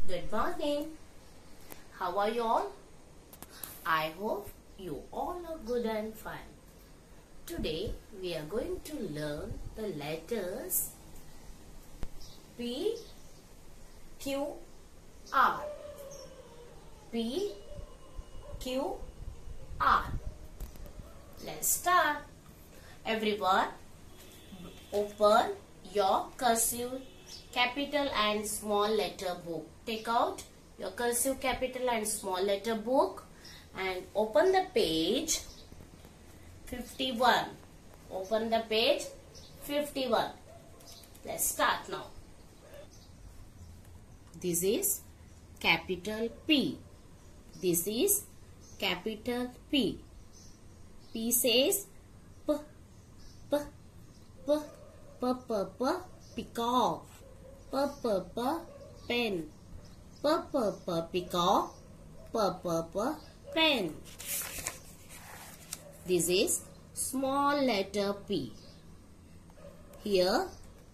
Good morning. How are you all? I hope you all are good and fine. Today we are going to learn the letters P, Q, R. P, Q, R. Let's start. Everyone, open your cursive capital and small letter book. Take out your cursive capital and small letter book and open the page 51. Open the page 51. Let's start now. This is capital P. This is capital P. P says P, P, P, P, P, P, peacock. P, P, P, pen. P, P, P, peacock. P, P, P, pen. This is small letter P. Here,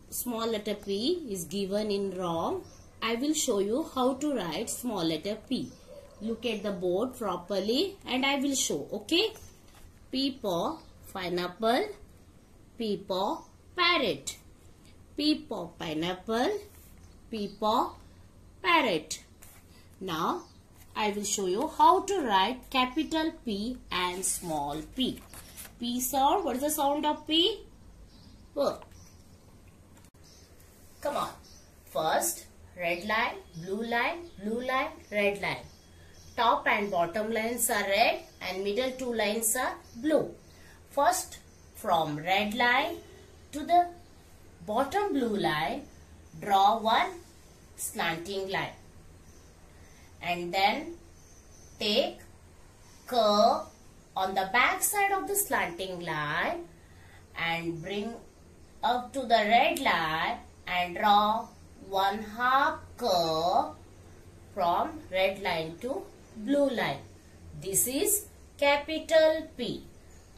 small letter P is given in wrong. I will show you how to write small letter P. Look at the board properly and I will show, okay? P for pineapple. P for parrot. P for pineapple. P for parrot. Now, I will show you how to write capital P and small p. P sound. What is the sound of P? P. Come on. First, red line, blue line, red line. Top and bottom lines are red and middle two lines are blue. First, from red line to the bottom blue line, draw one slanting line. And then take curve on the back side of the slanting line and bring up to the red line and draw one half curve from red line to blue line. This is capital P.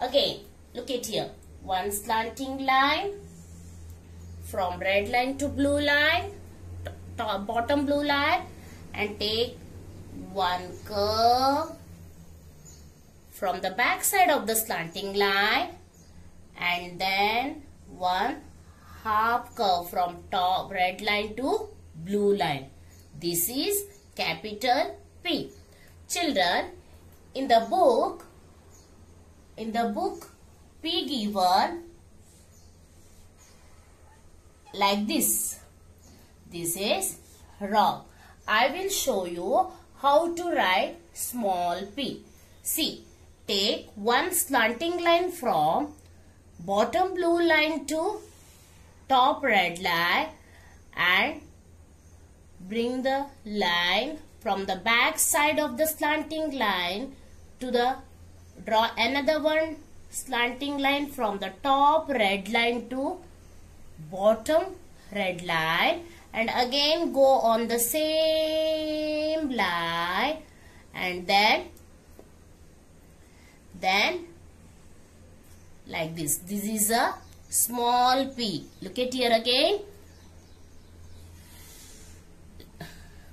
Again, look at here. One slanting line from red line to blue line, bottom blue line, and take one curve from the back side of the slanting line and then one half curve from top red line to blue line. This is capital P. Children, in the book P given like this. This is wrong. I will show you how to write small p. See, take one slanting line from bottom blue line to top red line and bring the line from the back side of the slanting line to the draw another one slanting line from the top red line to bottom red line and again go on the same line and then like this. This is a small p. Look at here again.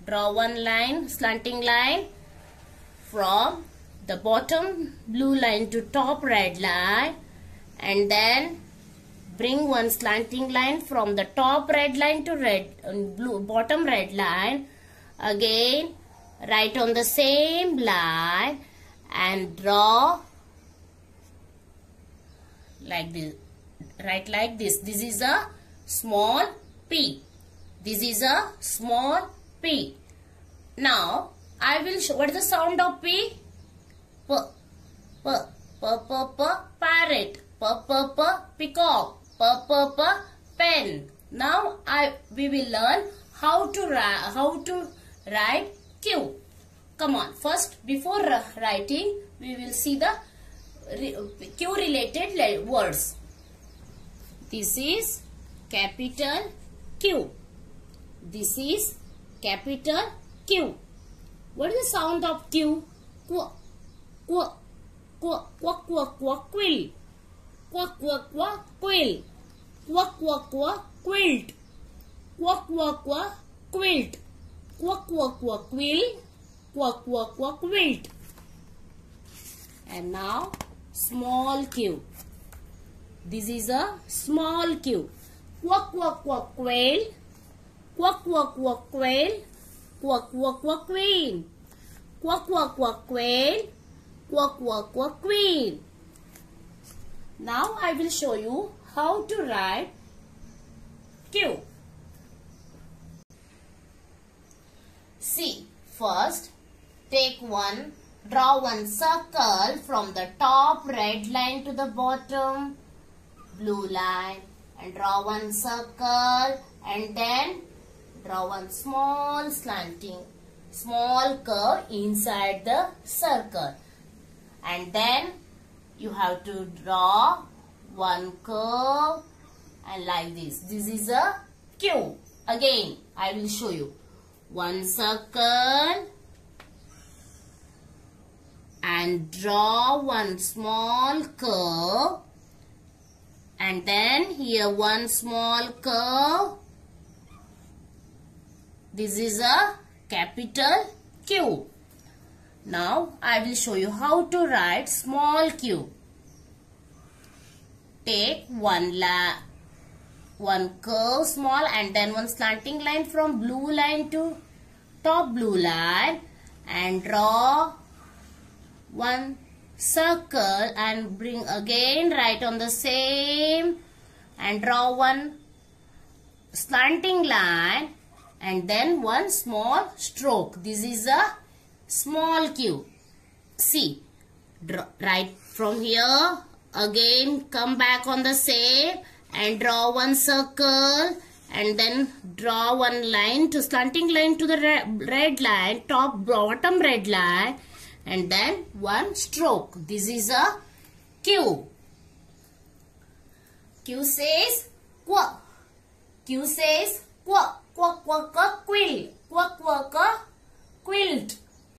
Draw one line, slanting line from the bottom blue line to top red line and then bring one slanting line from the top red line to bottom red line. Again, write on the same line and draw like this. Write like this. This is a small p. This is a small P. Now, I will show what is the sound of P? P. P. P. P. P. Parrot. P. P. P. Peacock. P. P. P. Pen. Now, we will learn how to write Q. Come on. First, before writing, we will see the Q related words. This is capital Q. This is capital Q. What is the sound of Q? Qu, qu, qu, qu, qu, qu, quill. Qu, qu, qu, quill. Qu, qu, qu, quilt. Qu, qu, qu, quilt. Quack, quack, quack, quill. Quack, quack, quack, quilt. And now small q. This is a small q. Quack, quack, quack, quail. Quack, quack, quack, quail. Quack, quack, quack, queen. Quack, quack, quack, quail. Quack, quack, quack, queen. Now I will show you how to write Q. See, first draw one circle from the top red line to the bottom blue line, and draw one circle, and then draw one small curve inside the circle, and then you have to draw one curve and like this. This is a Q. Again, I will show you. One circle and draw one small curve, and then here one small curve. This is a capital Q. Now I will show you how to write small q. Take one curve small and then one slanting line from blue line to top blue line, and draw one circle and bring again right on the same, and draw one slanting line and then one small stroke. This is a small q. See, right from here again come back on the same and draw one circle, and then draw one line to slanting line to the red line, top bottom red line, and then one stroke. This is a Q. Q says quack. Q says quack, quack, quack, quack, quill. Quack, quack, quack, quilt.